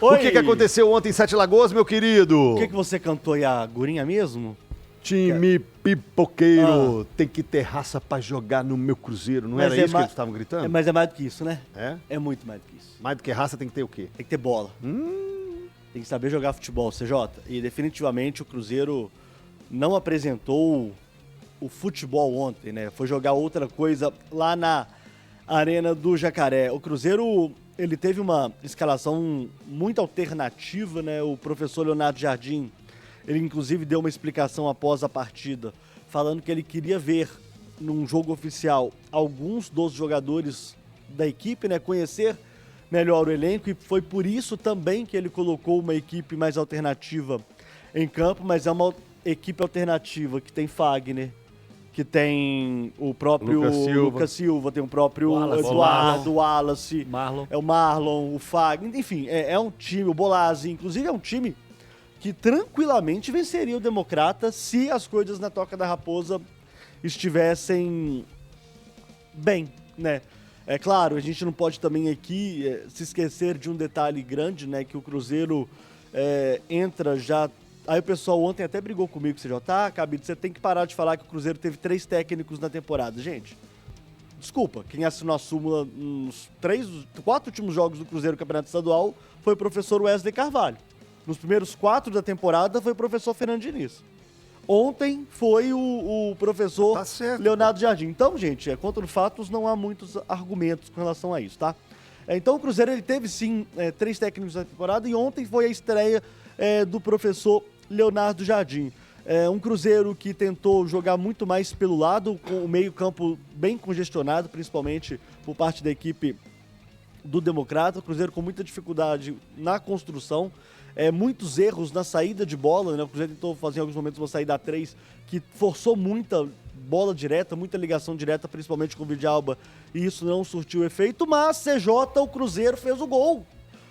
Oi. O que aconteceu ontem em Sete Lagoas, meu querido? O que você cantou aí, a Gurinha mesmo? Time pipoqueiro tem que ter raça pra jogar no meu Cruzeiro. Não era isso que eles estavam gritando? Mas é mais do que isso, né? É? É muito mais do que isso. Mais do que raça tem que ter o quê? Tem que ter bola. Tem que saber jogar futebol, CJ. E definitivamente o Cruzeiro não apresentou o futebol ontem, né? Foi jogar outra coisa lá na Arena do Jacaré. O Cruzeiro, ele teve uma escalação muito alternativa, né? O professor Leonardo Jardim, ele inclusive deu uma explicação após a partida, falando que ele queria ver num jogo oficial alguns dos jogadores da equipe, né? Conhecer melhor o elenco, e foi por isso também que ele colocou uma equipe mais alternativa em campo, mas é uma equipe alternativa que tem Fagner, que tem o próprio Lucas Silva, tem o próprio Eduardo, Wallace, é o Marlon, o Fagner, enfim, é um time, o Bolazzi, inclusive é um time que tranquilamente venceria o Democrata se as coisas na Toca da Raposa estivessem bem, né? É claro, a gente não pode também aqui se esquecer de um detalhe grande, né? Que o Cruzeiro entra já... Aí o pessoal ontem até brigou comigo, Cabide, você tem que parar de falar que o Cruzeiro teve 3 técnicos na temporada. Gente, desculpa, quem assinou a súmula nos 4 últimos jogos do Cruzeiro no Campeonato Estadual foi o professor Wesley Carvalho. Nos primeiros 4 da temporada foi o professor Fernando Diniz. Ontem foi o professor Leonardo Jardim. Então, gente, contra os fatos não há muitos argumentos com relação a isso, tá? Então o Cruzeiro ele teve sim 3 técnicos na temporada, e ontem foi a estreia do professor Leonardo Jardim. Um Cruzeiro que tentou jogar muito mais pelo lado, com o meio-campo bem congestionado, principalmente por parte da equipe do Democrata. O Cruzeiro com muita dificuldade na construção, muitos erros na saída de bola, né? O Cruzeiro tentou fazer em alguns momentos uma saída a 3 que forçou muita bola direta, muita ligação direta, principalmente com o Vidalba, e isso não surtiu efeito, mas CJ, o Cruzeiro fez o gol.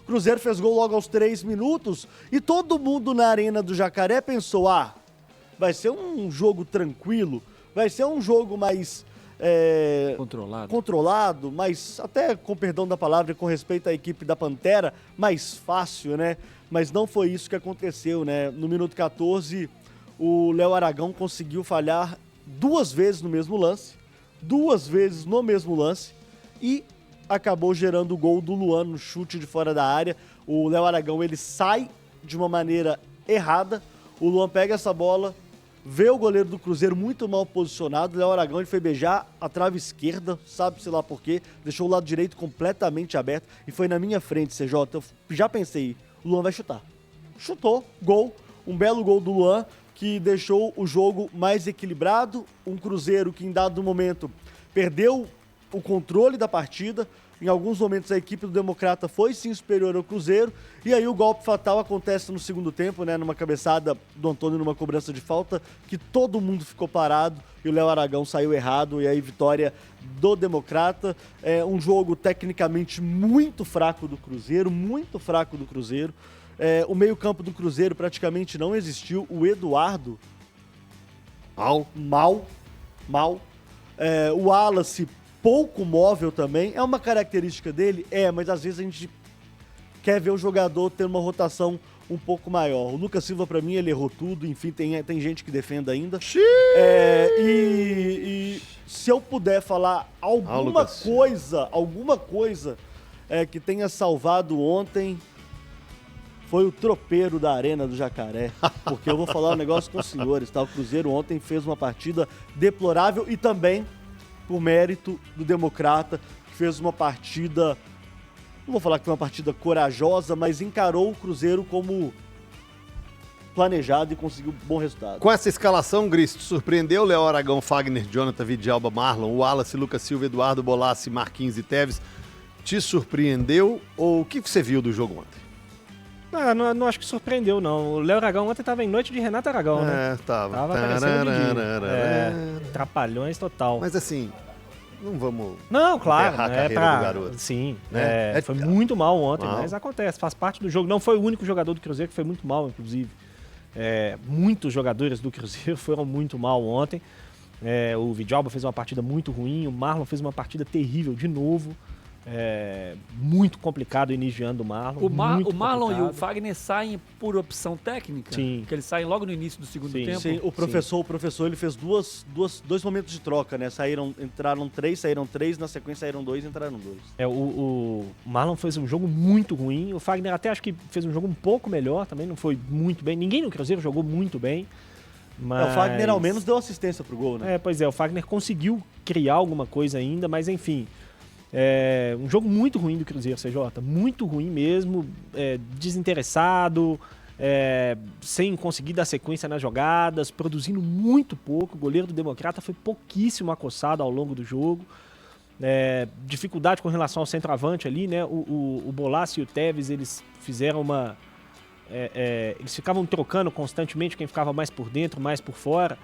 O Cruzeiro fez gol logo aos 3 minutos e todo mundo na Arena do Jacaré pensou, vai ser um jogo tranquilo, vai ser um jogo mais controlado, mas até com perdão da palavra e com respeito à equipe da Pantera, mais fácil, né? Mas não foi isso que aconteceu, né? No minuto 14, o Léo Aragão conseguiu falhar 2 vezes no mesmo lance, e acabou gerando o gol do Luan no chute de fora da área. O Léo Aragão, ele sai de uma maneira errada, o Luan pega essa bola, vê o goleiro do Cruzeiro muito mal posicionado, o Léo Aragão ele foi beijar a trave esquerda, sabe-se lá por quê, deixou o lado direito completamente aberto e foi na minha frente, CJ. Eu já pensei, o Luan vai chutar. Chutou, gol, um belo gol do Luan, que deixou o jogo mais equilibrado, um Cruzeiro que em dado momento perdeu o controle da partida. Em alguns momentos a equipe do Democrata foi sim superior ao Cruzeiro, e aí o golpe fatal acontece no segundo tempo, né, numa cabeçada do Antônio numa cobrança de falta, que todo mundo ficou parado e o Léo Aragão saiu errado, e aí vitória do Democrata. Um jogo tecnicamente muito fraco do Cruzeiro, o meio-campo do Cruzeiro praticamente não existiu. O Eduardo, mal. O Wallace, pouco móvel também. É uma característica dele? Mas às vezes a gente quer ver o jogador ter uma rotação um pouco maior. O Lucas Silva, pra mim, ele errou tudo. Enfim, tem gente que defenda ainda. E se eu puder falar alguma coisa que tenha salvado ontem, foi o tropeiro da Arena do Jacaré. Porque eu vou falar um negócio com os senhores, tá? O Cruzeiro ontem fez uma partida deplorável, e também por mérito do Democrata, que fez uma partida, não vou falar que foi uma partida corajosa, mas encarou o Cruzeiro como planejado e conseguiu um bom resultado. Com essa escalação, Gris, te surpreendeu Léo Aragão, Fagner, Jonathan, Vidalba, Marlon, Wallace, Lucas Silva, Eduardo, Bolazzi, Marquinhos e Teves? Te surpreendeu, ou o que você viu do jogo ontem? Não acho que surpreendeu, não. O Léo Aragão ontem tava em noite de Renato Aragão, né? Tava aparecendo trapalhões total. Mas assim, não vamos... Não, claro. A carreira do garoto. Sim. Né? Foi muito mal ontem, mas acontece, faz parte do jogo. Não foi o único jogador do Cruzeiro que foi muito mal, inclusive. Muitos jogadores do Cruzeiro foram muito mal ontem. O Vidalba fez uma partida muito ruim, o Marlon fez uma partida terrível de novo. Muito complicado o início de ano do Marlon. O Marlon complicado. e o Fagner saem por opção técnica? Sim. Porque eles saem logo no início do segundo tempo? Sim, o professor ele fez dois momentos de troca, né? Entraram 3, saíram 3, na sequência saíram 2, entraram 2. O Marlon fez um jogo muito ruim. O Fagner até acho que fez um jogo um pouco melhor, também não foi muito bem. Ninguém no Cruzeiro jogou muito bem. Mas... O Fagner ao menos deu assistência pro gol, né? Pois é, o Fagner conseguiu criar alguma coisa ainda, mas enfim. Um jogo muito ruim do Cruzeiro, CJ. Muito ruim mesmo, desinteressado, sem conseguir dar sequência nas jogadas, produzindo muito pouco. O goleiro do Democrata foi pouquíssimo acossado ao longo do jogo. Dificuldade com relação ao centroavante ali, né? O Bolassi e o Teves, eles fizeram uma... eles ficavam trocando constantemente quem ficava mais por dentro, mais por fora.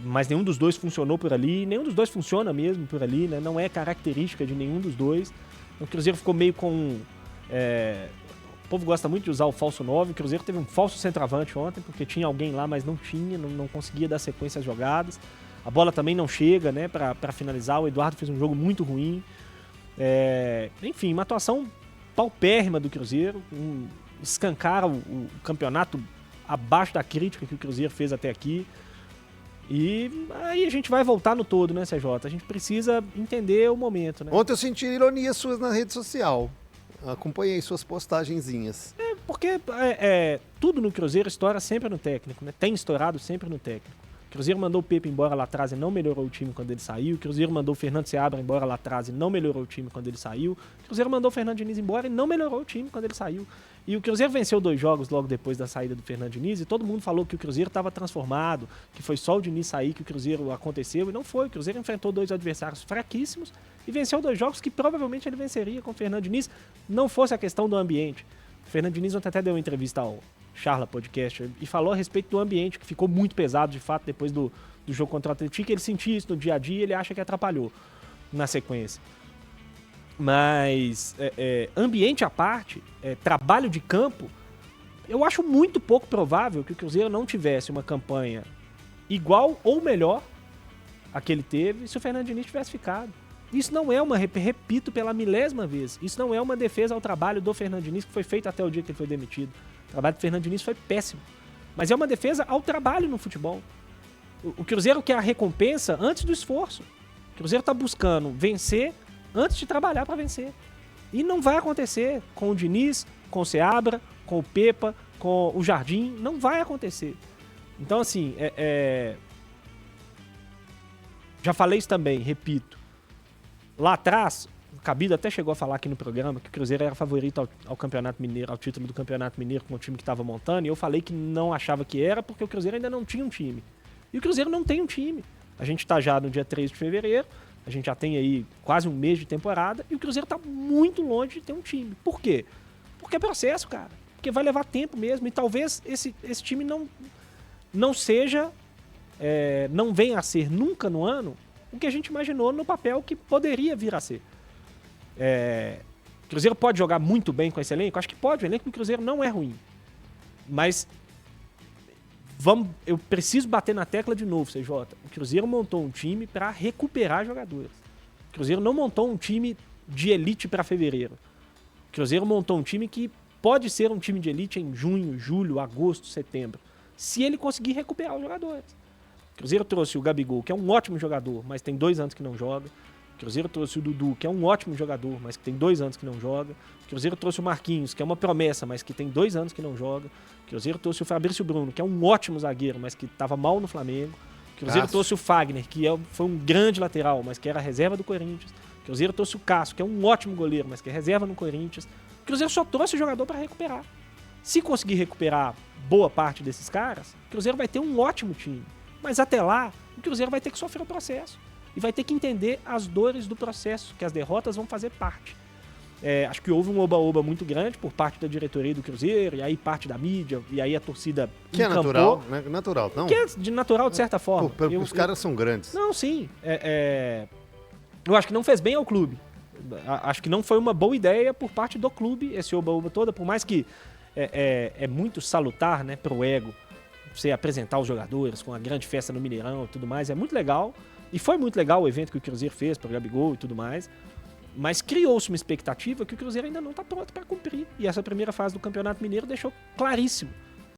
Mas nenhum dos dois funcionou por ali, nenhum dos dois funciona mesmo por ali, né? Não é característica de nenhum dos dois. O Cruzeiro ficou meio com... o povo gosta muito de usar o falso 9, o Cruzeiro teve um falso centroavante ontem, porque tinha alguém lá, mas não tinha, não conseguia dar sequência às jogadas. A bola também não chega, né, para finalizar, o Eduardo fez um jogo muito ruim. Enfim, uma atuação paupérrima do Cruzeiro, escancara o campeonato abaixo da crítica que o Cruzeiro fez até aqui. E aí a gente vai voltar no todo, né, CJ? A gente precisa entender o momento, né? Ontem eu senti ironia suas na rede social. Acompanhei suas postagenzinhas. Porque tudo no Cruzeiro estoura sempre no técnico, né? Tem estourado sempre no técnico. O Cruzeiro mandou o Pepe embora lá atrás e não melhorou o time quando ele saiu. O Cruzeiro mandou o Fernando Seabra embora lá atrás e não melhorou o time quando ele saiu. O Cruzeiro mandou o Fernando Diniz embora e não melhorou o time quando ele saiu. E o Cruzeiro venceu 2 jogos logo depois da saída do Fernando Diniz e todo mundo falou que o Cruzeiro estava transformado, que foi só o Diniz sair que o Cruzeiro aconteceu, e não foi. O Cruzeiro enfrentou 2 adversários fraquíssimos e venceu 2 jogos que provavelmente ele venceria com o Fernando Diniz, não fosse a questão do ambiente. O Fernando Diniz ontem até deu uma entrevista ao Charla Podcast e falou a respeito do ambiente, que ficou muito pesado de fato depois do jogo contra o Atlético. Ele sentia isso no dia a dia e ele acha que atrapalhou na sequência. Mas ambiente à parte, trabalho de campo, eu acho muito pouco provável que o Cruzeiro não tivesse uma campanha igual ou melhor a que ele teve se o Fernando Diniz tivesse ficado. Isso não é repito pela milésima vez, isso não é uma defesa ao trabalho do Fernando Diniz que foi feito até o dia que ele foi demitido. O trabalho do Fernando Diniz foi péssimo. Mas é uma defesa ao trabalho no futebol. O Cruzeiro quer a recompensa antes do esforço. O Cruzeiro está buscando vencer antes de trabalhar para vencer. E não vai acontecer com o Diniz, com o Seabra, com o Pepa, com o Jardim. Não vai acontecer. Então, assim, já falei isso também, repito. Lá atrás, o Cabido até chegou a falar aqui no programa que o Cruzeiro era favorito ao Campeonato Mineiro, ao título do Campeonato Mineiro com o time que estava montando. E eu falei que não achava que era porque o Cruzeiro ainda não tinha um time. E o Cruzeiro não tem um time. A gente está já no dia 3 de fevereiro. A gente já tem aí quase um mês de temporada e o Cruzeiro está muito longe de ter um time. Por quê? Porque é processo, cara. Porque vai levar tempo mesmo e talvez esse time não seja, não venha a ser nunca no ano o que a gente imaginou no papel que poderia vir a ser. O Cruzeiro pode jogar muito bem com esse elenco? Acho que pode. O elenco do Cruzeiro não é ruim. Mas eu preciso bater na tecla de novo, CJ. O Cruzeiro montou um time para recuperar jogadores. O Cruzeiro não montou um time de elite para fevereiro. O Cruzeiro montou um time que pode ser um time de elite em junho, julho, agosto, setembro, se ele conseguir recuperar os jogadores. O Cruzeiro trouxe o Gabigol, que é um ótimo jogador, mas tem 2 anos que não joga. O Cruzeiro trouxe o Dudu, que é um ótimo jogador, mas que tem 2 anos que não joga. O Cruzeiro trouxe o Marquinhos, que é uma promessa, mas que tem 2 anos que não joga. O Cruzeiro trouxe o Fabrício Bruno, que é um ótimo zagueiro, mas que estava mal no Flamengo. O Cruzeiro trouxe o Fagner, que foi um grande lateral, mas que era reserva do Corinthians. O Cruzeiro trouxe o Cássio, que é um ótimo goleiro, mas que é reserva no Corinthians. O Cruzeiro só trouxe o jogador para recuperar. Se conseguir recuperar boa parte desses caras, o Cruzeiro vai ter um ótimo time. Mas até lá, o Cruzeiro vai ter que sofrer o processo. E vai ter que entender as dores do processo, que as derrotas vão fazer parte. Acho que houve um oba-oba muito grande por parte da diretoria do Cruzeiro, e aí parte da mídia, e aí a torcida que é natural, né? Natural, não? Que é de natural, de certa forma. Os caras são grandes. Não, sim. Eu acho que não fez bem ao clube. Acho que não foi uma boa ideia por parte do clube, esse oba-oba toda, por mais que é muito salutar, né, pro ego, você apresentar os jogadores com a grande festa no Mineirão e tudo mais, é muito legal. E foi muito legal o evento que o Cruzeiro fez pro Gabigol e tudo mais. Mas criou-se uma expectativa que o Cruzeiro ainda não está pronto para cumprir. E essa primeira fase do Campeonato Mineiro deixou claríssimo